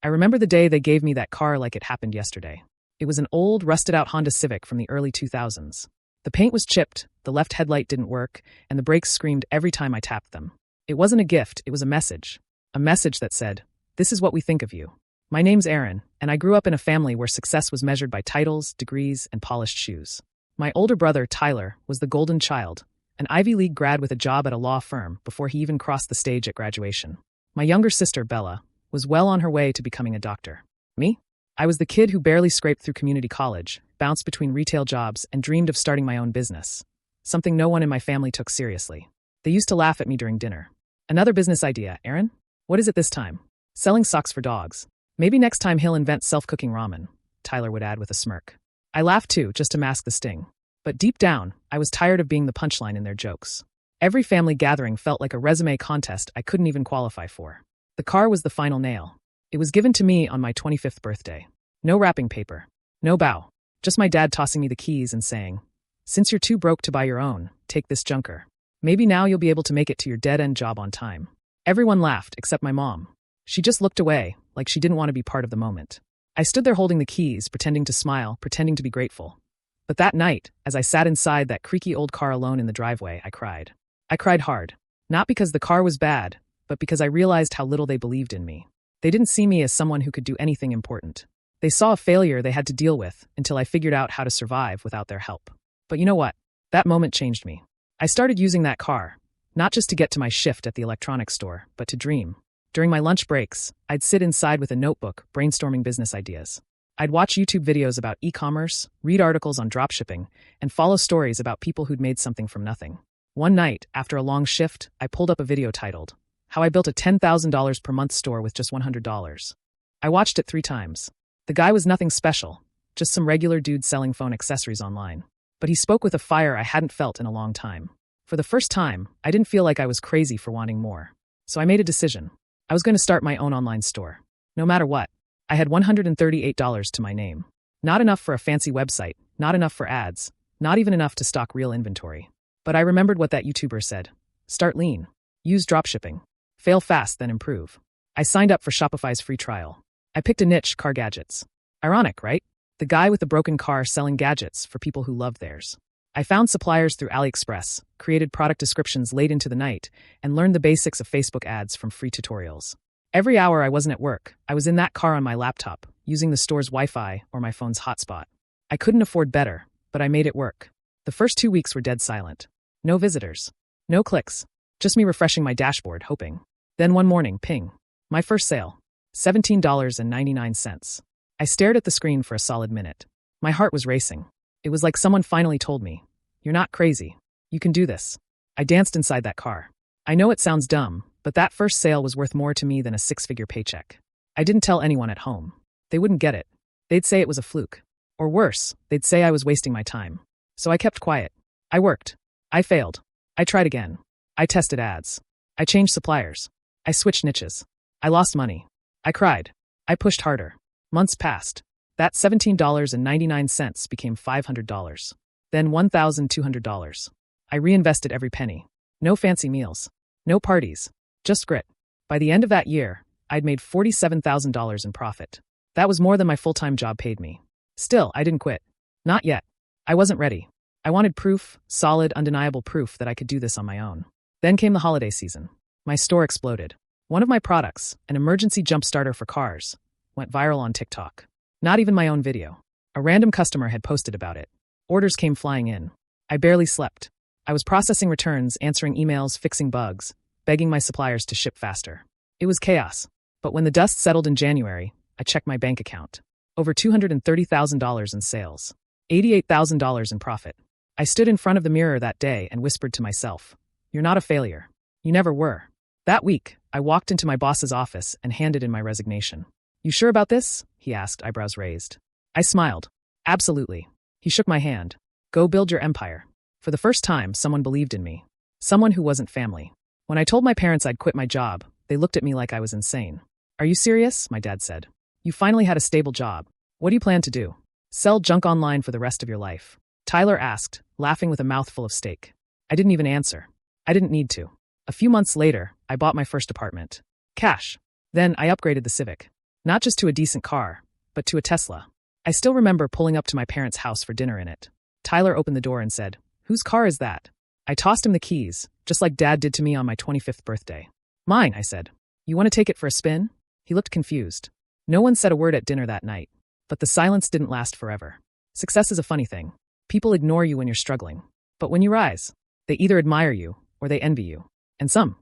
I remember the day they gave me that car like it happened yesterday. It was an old, rusted-out Honda Civic from the early 2000s. The paint was chipped, the left headlight didn't work, and the brakes screamed every time I tapped them. It wasn't a gift, it was a message. A message that said, "This is what we think of you." My name's Aaron, and I grew up in a family where success was measured by titles, degrees, and polished shoes. My older brother, Tyler, was the golden child, an Ivy League grad with a job at a law firm before he even crossed the stage at graduation. My younger sister, Bella, was well on her way to becoming a doctor. Me? I was the kid who barely scraped through community college, bounced between retail jobs, and dreamed of starting my own business. Something no one in my family took seriously. They used to laugh at me during dinner. "Another business idea, Aaron? What is it this time?" "Selling socks for dogs. Maybe next time he'll invent self-cooking ramen," Tyler would add with a smirk. I laughed too, just to mask the sting. But deep down, I was tired of being the punchline in their jokes. Every family gathering felt like a resume contest I couldn't even qualify for. The car was the final nail. It was given to me on my 25th birthday. No wrapping paper. No bow. Just my dad tossing me the keys and saying, "Since you're too broke to buy your own, take this junker. Maybe now you'll be able to make it to your dead-end job on time." Everyone laughed, except my mom. She just looked away, like she didn't want to be part of the moment. I stood there holding the keys, pretending to smile, pretending to be grateful. But that night, as I sat inside that creaky old car alone in the driveway, I cried. I cried hard. Not because the car was bad, but because I realized how little they believed in me. They didn't see me as someone who could do anything important. They saw a failure they had to deal with until I figured out how to survive without their help. But you know what? That moment changed me. I started using that car, not just to get to my shift at the electronics store, but to dream. During my lunch breaks, I'd sit inside with a notebook, brainstorming business ideas. I'd watch YouTube videos about e-commerce, read articles on dropshipping, and follow stories about people who'd made something from nothing. One night, after a long shift, I pulled up a video titled, "How I Built a $10,000 per month store with just $100. I watched it 3 times. The guy was nothing special, just some regular dude selling phone accessories online. But he spoke with a fire I hadn't felt in a long time. For the first time, I didn't feel like I was crazy for wanting more. So I made a decision. I was going to start my own online store. No matter what. I had $138 to my name. Not enough for a fancy website, not enough for ads, not even enough to stock real inventory. But I remembered what that YouTuber said. Start lean. Use dropshipping. Fail fast, then improve. I signed up for Shopify's free trial. I picked a niche, car gadgets. Ironic, right? The guy with the broken car selling gadgets for people who loved theirs. I found suppliers through AliExpress, created product descriptions late into the night, and learned the basics of Facebook ads from free tutorials. Every hour I wasn't at work, I was in that car on my laptop, using the store's Wi-Fi or my phone's hotspot. I couldn't afford better, but I made it work. The first 2 weeks were dead silent. No visitors. No clicks. Just me refreshing my dashboard, hoping. Then one morning, ping. My first sale. $17.99. I stared at the screen for a solid minute. My heart was racing. It was like someone finally told me, "You're not crazy. You can do this." I danced inside that car. I know it sounds dumb, but that first sale was worth more to me than a 6-figure paycheck. I didn't tell anyone at home. They wouldn't get it. They'd say it was a fluke. Or worse, they'd say I was wasting my time. So I kept quiet. I worked. I failed. I tried again. I tested ads. I changed suppliers. I switched niches. I lost money. I cried. I pushed harder. Months passed. That $17.99 became $500. Then $1,200. I reinvested every penny. No fancy meals. No parties. Just grit. By the end of that year, I'd made $47,000 in profit. That was more than my full-time job paid me. Still, I didn't quit. Not yet. I wasn't ready. I wanted proof, solid, undeniable proof that I could do this on my own. Then came the holiday season. My store exploded. One of my products, an emergency jump starter for cars, went viral on TikTok. Not even my own video. A random customer had posted about it. Orders came flying in. I barely slept. I was processing returns, answering emails, fixing bugs, begging my suppliers to ship faster. It was chaos. But when the dust settled in January, I checked my bank account. Over $230,000 in sales. $88,000 in profit. I stood in front of the mirror that day and whispered to myself, "You're not a failure. You never were." That week, I walked into my boss's office and handed in my resignation. "You sure about this?" he asked, eyebrows raised. I smiled. "Absolutely." He shook my hand. "Go build your empire." For the first time, someone believed in me. Someone who wasn't family. When I told my parents I'd quit my job, they looked at me like I was insane. "Are you serious?" my dad said. "You finally had a stable job. What do you plan to do? Sell junk online for the rest of your life?" Tyler asked, laughing with a mouthful of steak. I didn't even answer. I didn't need to. A few months later, I bought my first apartment. Cash. Then I upgraded the Civic. Not just to a decent car, but to a Tesla. I still remember pulling up to my parents' house for dinner in it. Tyler opened the door and said, "Whose car is that?" I tossed him the keys, just like Dad did to me on my 25th birthday. "Mine," I said. "You want to take it for a spin?" He looked confused. No one said a word at dinner that night. But the silence didn't last forever. Success is a funny thing. People ignore you when you're struggling. But when you rise, they either admire you or they envy you. And some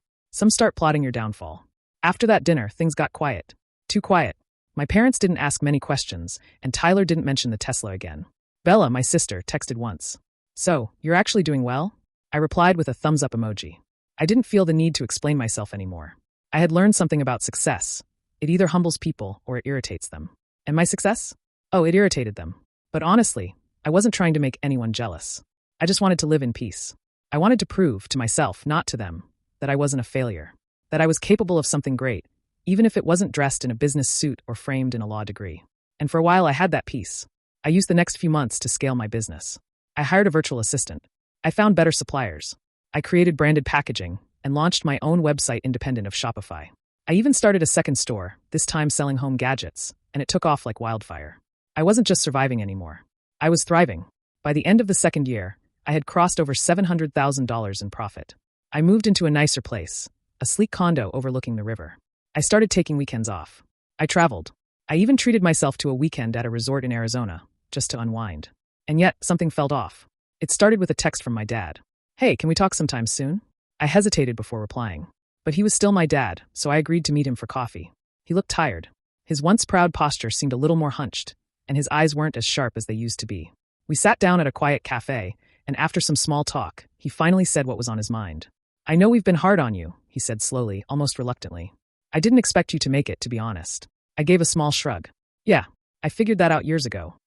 start plotting your downfall. After that dinner, things got quiet. Too quiet. My parents didn't ask many questions, and Tyler didn't mention the Tesla again. Bella, my sister, texted once. "So, you're actually doing well?" I replied with a thumbs-up emoji. I didn't feel the need to explain myself anymore. I had learned something about success. It either humbles people or it irritates them. And my success? Oh, it irritated them. But honestly, I wasn't trying to make anyone jealous. I just wanted to live in peace. I wanted to prove to myself, not to them, that I wasn't a failure. That I was capable of something great, even if it wasn't dressed in a business suit or framed in a law degree. And for a while I had that peace. I used the next few months to scale my business. I hired a virtual assistant. I found better suppliers. I created branded packaging and launched my own website independent of Shopify. I even started a second store, this time selling home gadgets, and it took off like wildfire. I wasn't just surviving anymore. I was thriving. By the end of the second year, I had crossed over $700,000 in profit. I moved into a nicer place, a sleek condo overlooking the river. I started taking weekends off. I traveled. I even treated myself to a weekend at a resort in Arizona, just to unwind. And yet, something felt off. It started with a text from my dad. "Hey, can we talk sometime soon?" I hesitated before replying. But he was still my dad, so I agreed to meet him for coffee. He looked tired. His once proud posture seemed a little more hunched, and his eyes weren't as sharp as they used to be. We sat down at a quiet cafe, and after some small talk, he finally said what was on his mind. "I know we've been hard on you," he said slowly, almost reluctantly. "I didn't expect you to make it, to be honest." I gave a small shrug. "Yeah, I figured that out years ago."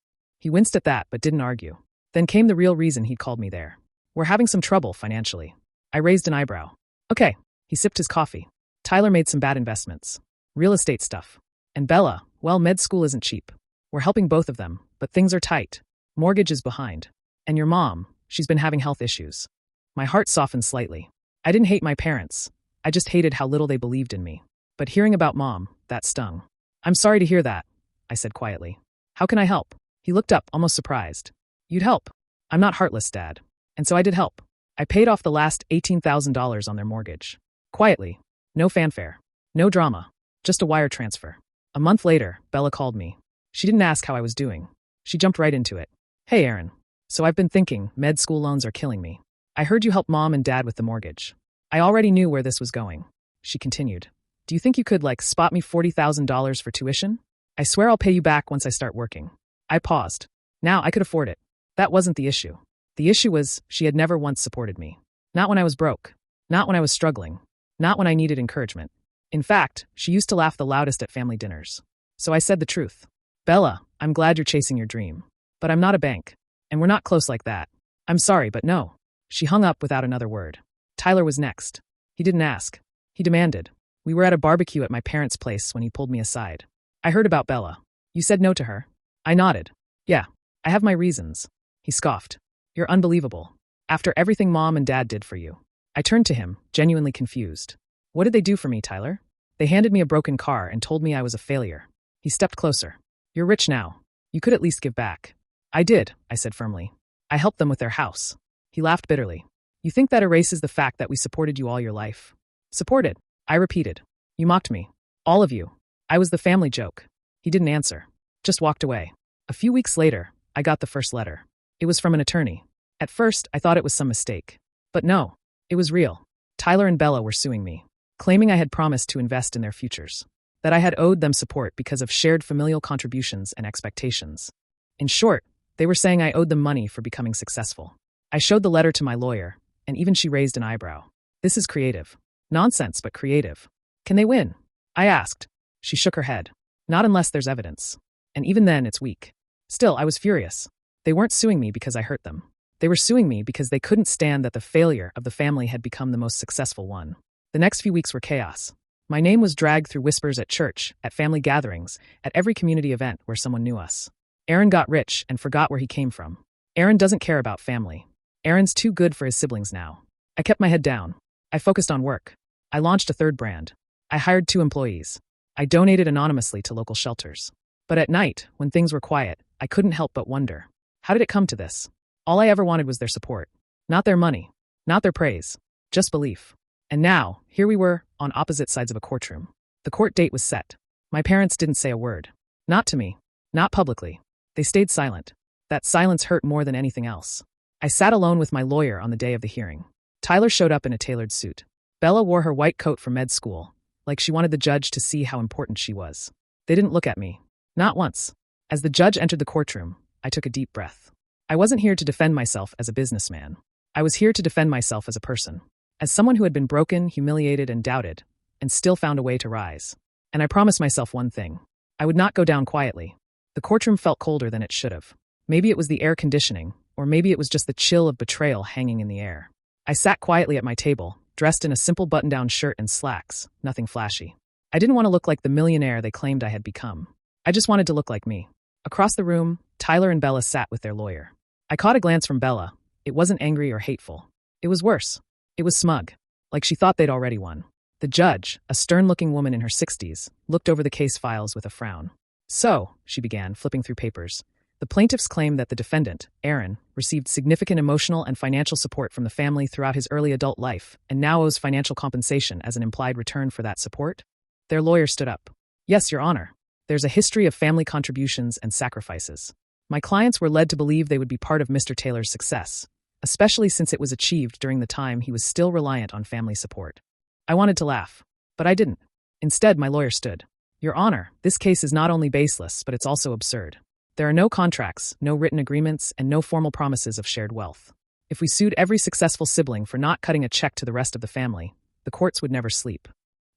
He winced at that, but didn't argue. Then came the real reason he'd called me there. "We're having some trouble financially." I raised an eyebrow. "Okay." He sipped his coffee. "Tyler made some bad investments. Real estate stuff. And Bella, well, med school isn't cheap. We're helping both of them, but things are tight. Mortgage is behind. And your mom, she's been having health issues." My heart softened slightly. I didn't hate my parents. I just hated how little they believed in me. But hearing about Mom, that stung. "I'm sorry to hear that," I said quietly. "How can I help?" He looked up, almost surprised. "You'd help." "I'm not heartless, Dad." And so I did help. I paid off the last $18,000 on their mortgage. Quietly. No fanfare. No drama. Just a wire transfer. A month later, Bella called me. She didn't ask how I was doing. She jumped right into it. "Hey, Aaron. So I've been thinking, med school loans are killing me. I heard you helped Mom and Dad with the mortgage. I already knew where this was going." She continued. "Do you think you could, spot me $40,000 for tuition? I swear I'll pay you back once I start working." I paused. Now I could afford it. That wasn't the issue. The issue was, she had never once supported me. Not when I was broke. Not when I was struggling. Not when I needed encouragement. In fact, she used to laugh the loudest at family dinners. So I said the truth. "Bella, I'm glad you're chasing your dream. But I'm not a bank. And we're not close like that. I'm sorry, but no." She hung up without another word. Tyler was next. He didn't ask. He demanded. We were at a barbecue at my parents' place when he pulled me aside. "I heard about Bella. You said no to her?" I nodded. "Yeah, I have my reasons." He scoffed. "You're unbelievable. After everything Mom and Dad did for you." I turned to him, genuinely confused. "What did they do for me, Tyler?" "They handed me a broken car and told me I was a failure." He stepped closer. "You're rich now. You could at least give back." "I did," I said firmly. "I helped them with their house." He laughed bitterly. "You think that erases the fact that we supported you all your life?" "Supported?" I repeated. "You mocked me. All of you. I was the family joke." He didn't answer. Just walked away. A few weeks later, I got the first letter. It was from an attorney. At first, I thought it was some mistake. But no, it was real. Tyler and Bella were suing me, claiming I had promised to invest in their futures, that I had owed them support because of shared familial contributions and expectations. In short, they were saying I owed them money for becoming successful. I showed the letter to my lawyer, and even she raised an eyebrow. "This is creative." "Nonsense, but creative." "Can they win?" I asked. She shook her head. "Not unless there's evidence. And even then, it's weak." Still, I was furious. They weren't suing me because I hurt them. They were suing me because they couldn't stand that the failure of the family had become the most successful one. The next few weeks were chaos. My name was dragged through whispers at church, at family gatherings, at every community event where someone knew us. Aaron got rich and forgot where he came from. Aaron doesn't care about family. Aaron's too good for his siblings now. I kept my head down. I focused on work. I launched a third brand. I hired 2 employees. I donated anonymously to local shelters. But at night, when things were quiet, I couldn't help but wonder. How did it come to this? All I ever wanted was their support. Not their money. Not their praise. Just belief. And now, here we were, on opposite sides of a courtroom. The court date was set. My parents didn't say a word. Not to me. Not publicly. They stayed silent. That silence hurt more than anything else. I sat alone with my lawyer on the day of the hearing. Tyler showed up in a tailored suit. Bella wore her white coat from med school, like she wanted the judge to see how important she was. They didn't look at me. Not once. As the judge entered the courtroom, I took a deep breath. I wasn't here to defend myself as a businessman. I was here to defend myself as a person. As someone who had been broken, humiliated, and doubted, and still found a way to rise. And I promised myself one thing. I would not go down quietly. The courtroom felt colder than it should have. Maybe it was the air conditioning, or maybe it was just the chill of betrayal hanging in the air. I sat quietly at my table, dressed in a simple button-down shirt and slacks, nothing flashy. I didn't want to look like the millionaire they claimed I had become. I just wanted to look like me. Across the room, Tyler and Bella sat with their lawyer. I caught a glance from Bella. It wasn't angry or hateful. It was worse. It was smug. Like she thought they'd already won. The judge, a stern-looking woman in her 60s, looked over the case files with a frown. So, she began, flipping through papers, the plaintiffs claim that the defendant, Aaron, received significant emotional and financial support from the family throughout his early adult life and now owes financial compensation as an implied return for that support. Their lawyer stood up. Yes, Your Honor. There's a history of family contributions and sacrifices. My clients were led to believe they would be part of Mr. Taylor's success, especially since it was achieved during the time he was still reliant on family support. I wanted to laugh, but I didn't. Instead, my lawyer stood. Your Honor, this case is not only baseless, but it's also absurd. There are no contracts, no written agreements, and no formal promises of shared wealth. If we sued every successful sibling for not cutting a check to the rest of the family, the courts would never sleep.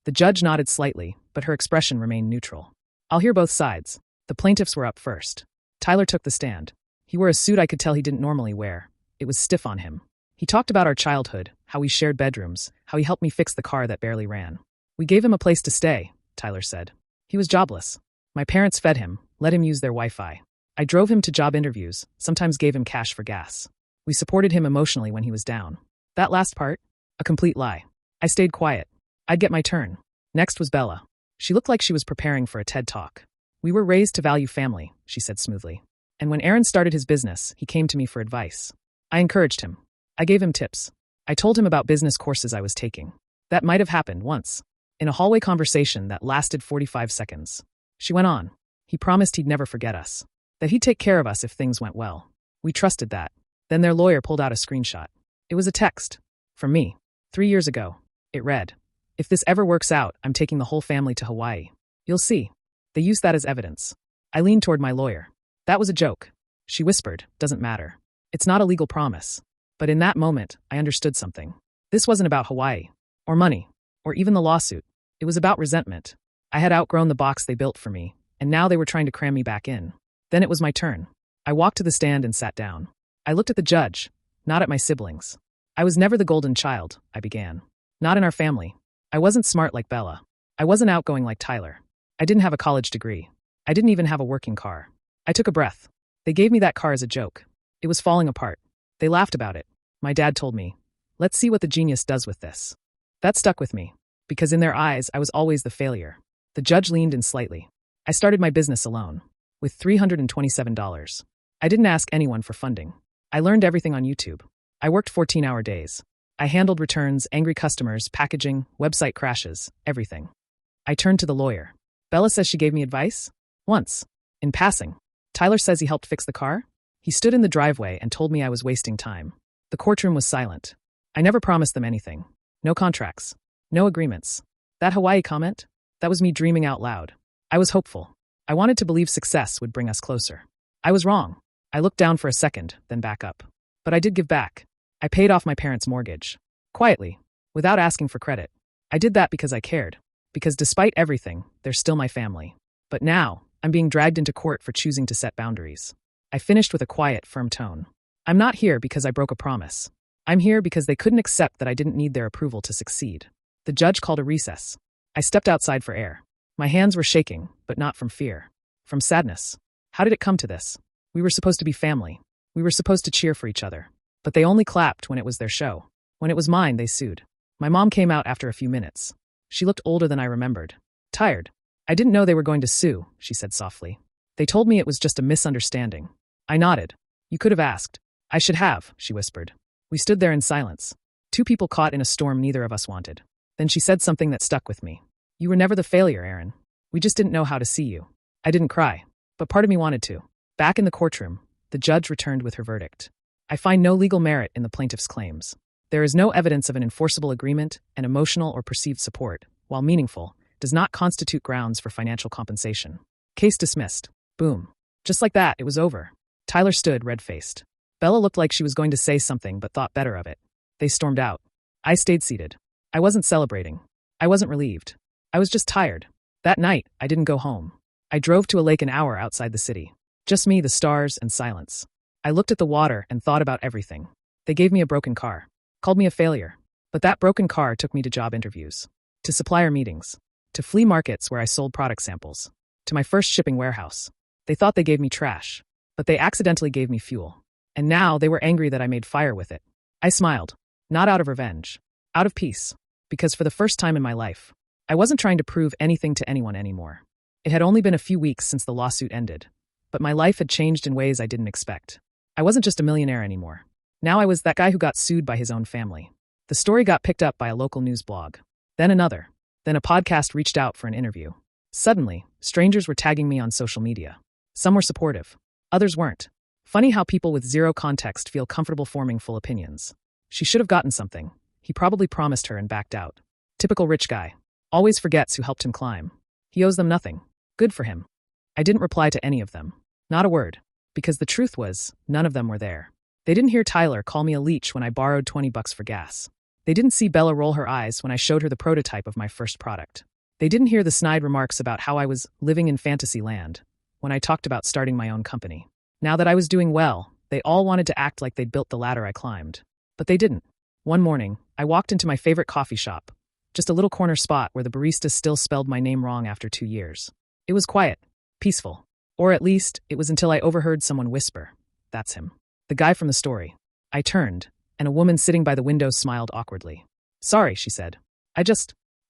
The judge nodded slightly, but her expression remained neutral. I'll hear both sides. The plaintiffs were up first. Tyler took the stand. He wore a suit I could tell he didn't normally wear. It was stiff on him. He talked about our childhood, how we shared bedrooms, how he helped me fix the car that barely ran. We gave him a place to stay, Tyler said. He was jobless. My parents fed him, let him use their Wi-Fi. I drove him to job interviews, sometimes gave him cash for gas. We supported him emotionally when he was down. That last part? A complete lie. I stayed quiet. I'd get my turn. Next was Bella. She looked like she was preparing for a TED Talk. We were raised to value family, she said smoothly. And when Aaron started his business, he came to me for advice. I encouraged him. I gave him tips. I told him about business courses I was taking. That might have happened once. In a hallway conversation that lasted 45 seconds. She went on. He promised he'd never forget us. That he'd take care of us if things went well. We trusted that. Then their lawyer pulled out a screenshot. It was a text. From me. 3 years ago. It read, "If this ever works out, I'm taking the whole family to Hawaii. You'll see." They used that as evidence. I leaned toward my lawyer. That was a joke. She whispered, "Doesn't matter. It's not a legal promise." But in that moment, I understood something. This wasn't about Hawaii. Or money. Or even the lawsuit. It was about resentment. I had outgrown the box they built for me, and now they were trying to cram me back in. Then it was my turn. I walked to the stand and sat down. I looked at the judge, not at my siblings. I was never the golden child, I began. Not in our family. I wasn't smart like Bella. I wasn't outgoing like Tyler. I didn't have a college degree. I didn't even have a working car. I took a breath. They gave me that car as a joke. It was falling apart. They laughed about it. My dad told me, "Let's see what the genius does with this." That stuck with me, because in their eyes, I was always the failure. The judge leaned in slightly. I started my business alone, with $327. I didn't ask anyone for funding. I learned everything on YouTube. I worked 14-hour days. I handled returns, angry customers, packaging, website crashes, everything. I turned to the lawyer. Bella says she gave me advice? Once. In passing. Tyler says he helped fix the car? He stood in the driveway and told me I was wasting time. The courtroom was silent. I never promised them anything. No contracts. No agreements. That Hawaii comment? That was me dreaming out loud. I was hopeful. I wanted to believe success would bring us closer. I was wrong. I looked down for a second, then back up. But I did give back. I paid off my parents' mortgage. Quietly. Without asking for credit. I did that because I cared. Because despite everything, they're still my family. But now, I'm being dragged into court for choosing to set boundaries. I finished with a quiet, firm tone. I'm not here because I broke a promise. I'm here because they couldn't accept that I didn't need their approval to succeed. The judge called a recess. I stepped outside for air. My hands were shaking, but not from fear. From sadness. How did it come to this? We were supposed to be family. We were supposed to cheer for each other. But they only clapped when it was their show. When it was mine, they sued. My mom came out after a few minutes. She looked older than I remembered. Tired. I didn't know they were going to sue, she said softly. They told me it was just a misunderstanding. I nodded. You could have asked. I should have, she whispered. We stood there in silence. Two people caught in a storm neither of us wanted. Then she said something that stuck with me. You were never the failure, Aaron. We just didn't know how to see you. I didn't cry, but part of me wanted to. Back in the courtroom, the judge returned with her verdict. I find no legal merit in the plaintiff's claims. There is no evidence of an enforceable agreement, and emotional or perceived support, while meaningful, does not constitute grounds for financial compensation. Case dismissed. Boom. Just like that, it was over. Tyler stood red-faced. Bella looked like she was going to say something but thought better of it. They stormed out. I stayed seated. I wasn't celebrating. I wasn't relieved. I was just tired. That night, I didn't go home. I drove to a lake an hour outside the city. Just me, the stars, and silence. I looked at the water and thought about everything. They gave me a broken car. Called me a failure. But that broken car took me to job interviews. To supplier meetings. To flea markets where I sold product samples. To my first shipping warehouse. They thought they gave me trash. But they accidentally gave me fuel. And now they were angry that I made fire with it. I smiled. Not out of revenge. Out of peace. Because for the first time in my life, I wasn't trying to prove anything to anyone anymore. It had only been a few weeks since the lawsuit ended. But my life had changed in ways I didn't expect. I wasn't just a millionaire anymore. Now I was that guy who got sued by his own family. The story got picked up by a local news blog. Then another. Then a podcast reached out for an interview. Suddenly, strangers were tagging me on social media. Some were supportive. Others weren't. Funny how people with zero context feel comfortable forming full opinions. She should have gotten something. He probably promised her and backed out. Typical rich guy. Always forgets who helped him climb. He owes them nothing. Good for him. I didn't reply to any of them. Not a word. Because the truth was, none of them were there. They didn't hear Tyler call me a leech when I borrowed $20 for gas. They didn't see Bella roll her eyes when I showed her the prototype of my first product. They didn't hear the snide remarks about how I was living in fantasy land when I talked about starting my own company. Now that I was doing well, they all wanted to act like they'd built the ladder I climbed. But they didn't. One morning, I walked into my favorite coffee shop. Just a little corner spot where the barista still spelled my name wrong after 2 years. It was quiet. Peaceful. Or at least, it was until I overheard someone whisper, "That's him. The guy from the story." I turned, and a woman sitting by the window smiled awkwardly. "Sorry," she said. I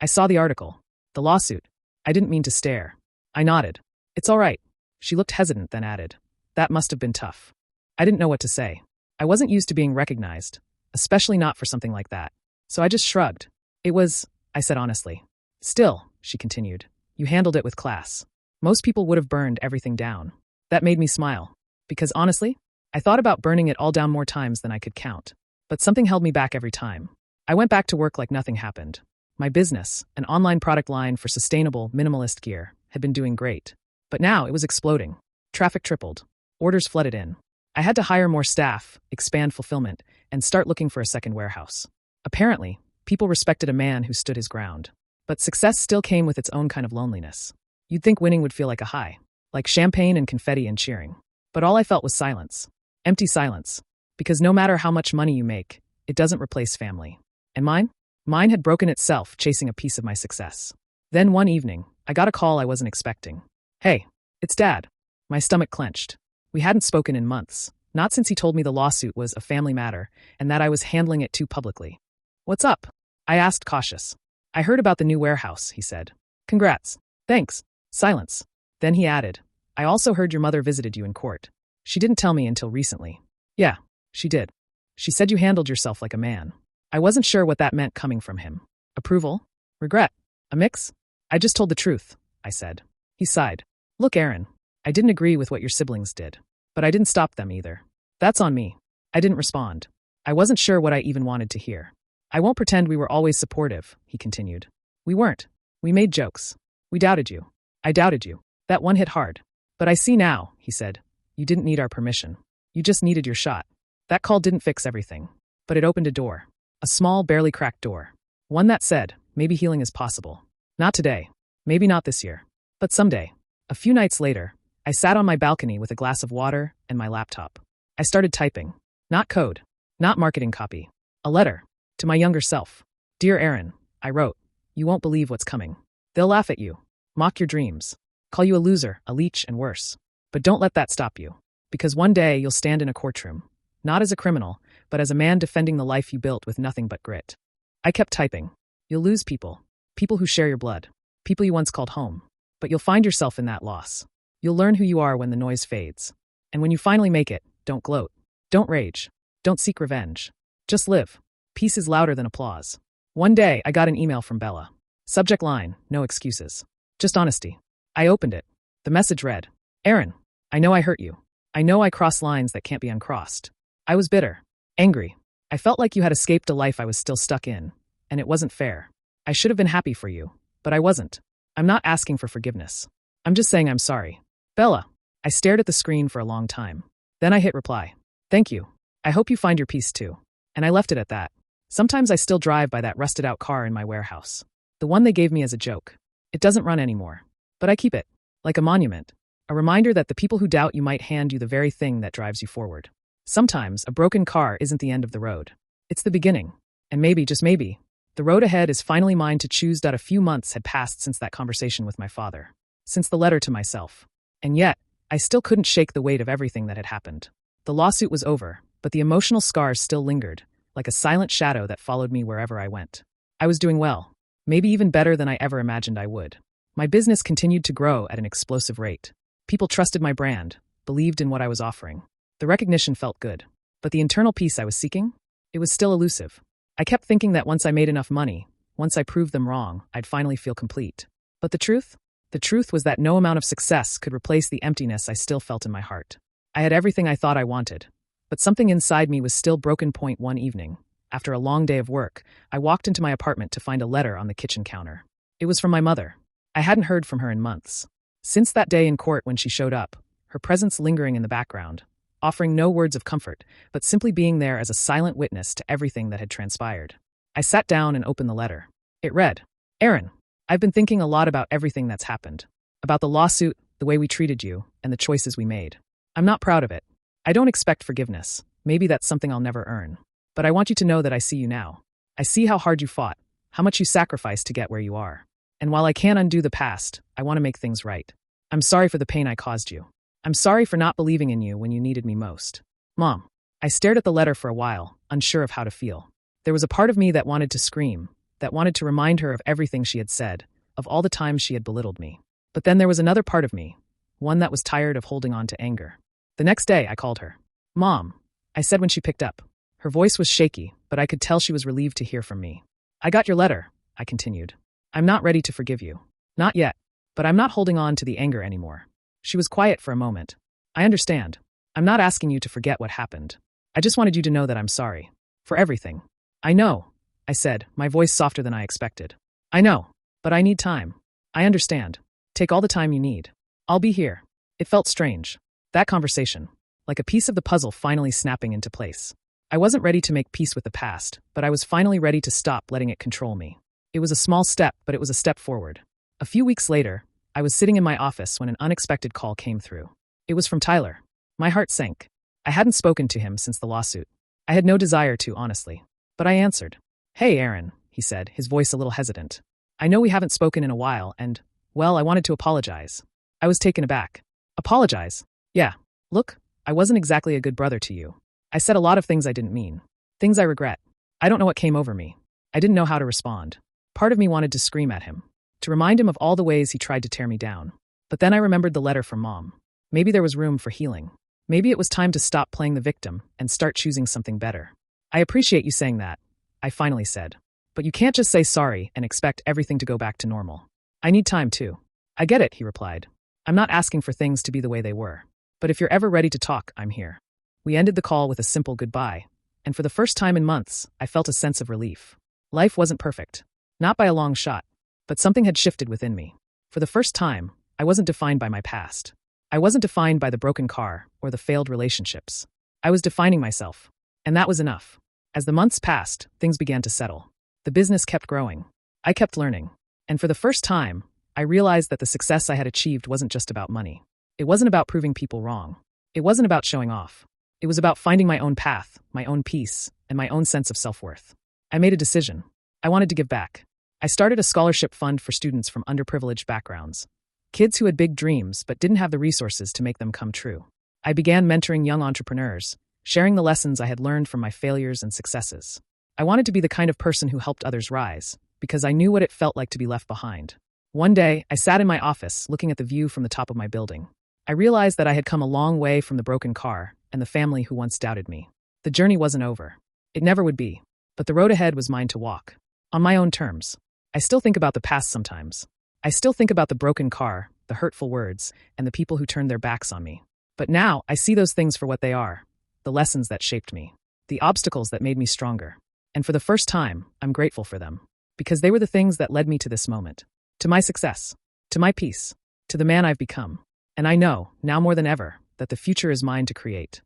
saw the article. The lawsuit. I didn't mean to stare." I nodded. "It's all right." She looked hesitant, then added, "That must have been tough." I didn't know what to say. I wasn't used to being recognized, especially not for something like that. So I just shrugged. "It was," I said honestly. "Still," she continued, "you handled it with class. Most people would have burned everything down." That made me smile. Because honestly, I thought about burning it all down more times than I could count. But something held me back every time. I went back to work like nothing happened. My business, an online product line for sustainable, minimalist gear, had been doing great. But now it was exploding. Traffic tripled. Orders flooded in. I had to hire more staff, expand fulfillment, and start looking for a second warehouse. Apparently, people respected a man who stood his ground. But success still came with its own kind of loneliness. You'd think winning would feel like a high, like champagne and confetti and cheering. But all I felt was silence. Empty silence. Because no matter how much money you make, it doesn't replace family. And mine? Mine had broken itself chasing a piece of my success. Then one evening, I got a call I wasn't expecting. "Hey, it's Dad." My stomach clenched. We hadn't spoken in months, not since he told me the lawsuit was a family matter and that I was handling it too publicly. "What's up?" I asked, cautious. "I heard about the new warehouse," he said. "Congrats." "Thanks." Silence. Then he added, "I also heard your mother visited you in court. She didn't tell me until recently." "Yeah, she did. She said you handled yourself like a man." I wasn't sure what that meant coming from him. Approval? Regret? A mix? "I just told the truth," I said. He sighed. "Look, Aaron, I didn't agree with what your siblings did. But I didn't stop them either. That's on me." I didn't respond. I wasn't sure what I even wanted to hear. "I won't pretend we were always supportive," he continued. "We weren't. We made jokes. We doubted you. I doubted you. That one hit hard. But I see now," he said. "You didn't need our permission. You just needed your shot. That call didn't fix everything. But it opened a door. A small, barely cracked door. One that said, maybe healing is possible. Not today. Maybe not this year. But someday." A few nights later, I sat on my balcony with a glass of water and my laptop. I started typing. Not code. Not marketing copy. A letter. To my younger self. "Dear Aaron," I wrote, "you won't believe what's coming. They'll laugh at you. Mock your dreams. Call you a loser, a leech, and worse. But don't let that stop you. Because one day you'll stand in a courtroom. Not as a criminal, but as a man defending the life you built with nothing but grit." I kept typing. "You'll lose people. People who share your blood. People you once called home. But you'll find yourself in that loss. You'll learn who you are when the noise fades. And when you finally make it, don't gloat. Don't rage. Don't seek revenge. Just live. Peace is louder than applause. One day, I got an email from Bella. Subject line, no excuses. Just honesty. I opened it. The message read, Aaron, I know I hurt you. I know I crossed lines that can't be uncrossed. I was bitter. Angry. I felt like you had escaped a life I was still stuck in, and it wasn't fair. I should have been happy for you, but I wasn't. I'm not asking for forgiveness. I'm just saying I'm sorry. Bella. I stared at the screen for a long time. Then I hit reply. Thank you. I hope you find your peace too. And I left it at that. Sometimes I still drive by that rusted out car in my warehouse. The one they gave me as a joke. It doesn't run anymore. But I keep it. Like a monument. A reminder that the people who doubt you might hand you the very thing that drives you forward. Sometimes a broken car isn't the end of the road. It's the beginning. And maybe, just maybe, the road ahead is finally mine to choose. A few months had passed since that conversation with my father. Since the letter to myself. And yet, I still couldn't shake the weight of everything that had happened. The lawsuit was over, but the emotional scars still lingered, like a silent shadow that followed me wherever I went. I was doing well. Maybe even better than I ever imagined I would. My business continued to grow at an explosive rate. People trusted my brand, believed in what I was offering. The recognition felt good. But the internal peace I was seeking? It was still elusive. I kept thinking that once I made enough money, once I proved them wrong, I'd finally feel complete. But the truth? The truth was that no amount of success could replace the emptiness I still felt in my heart. I had everything I thought I wanted, but something inside me was still broken. One evening, after a long day of work, I walked into my apartment to find a letter on the kitchen counter. It was from my mother. I hadn't heard from her in months. Since that day in court when she showed up, her presence lingering in the background, offering no words of comfort, but simply being there as a silent witness to everything that had transpired. I sat down and opened the letter. It read, Aaron, I've been thinking a lot about everything that's happened. About the lawsuit, the way we treated you, and the choices we made. I'm not proud of it. I don't expect forgiveness. Maybe that's something I'll never earn. But I want you to know that I see you now. I see how hard you fought, how much you sacrificed to get where you are. And while I can't undo the past, I want to make things right. I'm sorry for the pain I caused you. I'm sorry for not believing in you when you needed me most. Mom. I stared at the letter for a while, unsure of how to feel. There was a part of me that wanted to scream, that wanted to remind her of everything she had said, of all the times she had belittled me. But then there was another part of me, one that was tired of holding on to anger. The next day, I called her. Mom. I said when she picked up. Her voice was shaky, but I could tell she was relieved to hear from me. I got your letter, I continued. I'm not ready to forgive you. Not yet. But I'm not holding on to the anger anymore. She was quiet for a moment. I understand. I'm not asking you to forget what happened. I just wanted you to know that I'm sorry. For everything. I know, I said, my voice softer than I expected. I know. But I need time. I understand. Take all the time you need. I'll be here. It felt strange. That conversation. Like a piece of the puzzle finally snapping into place. I wasn't ready to make peace with the past, but I was finally ready to stop letting it control me. It was a small step, but it was a step forward. A few weeks later, I was sitting in my office when an unexpected call came through. It was from Tyler. My heart sank. I hadn't spoken to him since the lawsuit. I had no desire to, honestly. But I answered. Hey, Aaron, he said, his voice a little hesitant. I know we haven't spoken in a while and, well, I wanted to apologize. I was taken aback. Apologize? Yeah. Look, I wasn't exactly a good brother to you. I said a lot of things I didn't mean. Things I regret. I don't know what came over me. I didn't know how to respond. Part of me wanted to scream at him. To remind him of all the ways he tried to tear me down. But then I remembered the letter from Mom. Maybe there was room for healing. Maybe it was time to stop playing the victim and start choosing something better. I appreciate you saying that, I finally said. But you can't just say sorry and expect everything to go back to normal. I need time too. I get it, he replied. I'm not asking for things to be the way they were. But if you're ever ready to talk, I'm here. We ended the call with a simple goodbye. And for the first time in months, I felt a sense of relief. Life wasn't perfect. Not by a long shot. But something had shifted within me. For the first time, I wasn't defined by my past. I wasn't defined by the broken car or the failed relationships. I was defining myself. And that was enough. As the months passed, things began to settle. The business kept growing. I kept learning. And for the first time, I realized that the success I had achieved wasn't just about money. It wasn't about proving people wrong. It wasn't about showing off. It was about finding my own path, my own peace, and my own sense of self-worth. I made a decision. I wanted to give back. I started a scholarship fund for students from underprivileged backgrounds. Kids who had big dreams but didn't have the resources to make them come true. I began mentoring young entrepreneurs, sharing the lessons I had learned from my failures and successes. I wanted to be the kind of person who helped others rise, because I knew what it felt like to be left behind. One day, I sat in my office looking at the view from the top of my building. I realized that I had come a long way from the broken car and the family who once doubted me. The journey wasn't over. It never would be. But the road ahead was mine to walk. On my own terms. I still think about the past sometimes. I still think about the broken car, the hurtful words, and the people who turned their backs on me. But now, I see those things for what they are. The lessons that shaped me. The obstacles that made me stronger. And for the first time, I'm grateful for them. Because they were the things that led me to this moment. To my success. To my peace. To the man I've become. And I know, now more than ever, that the future is mine to create.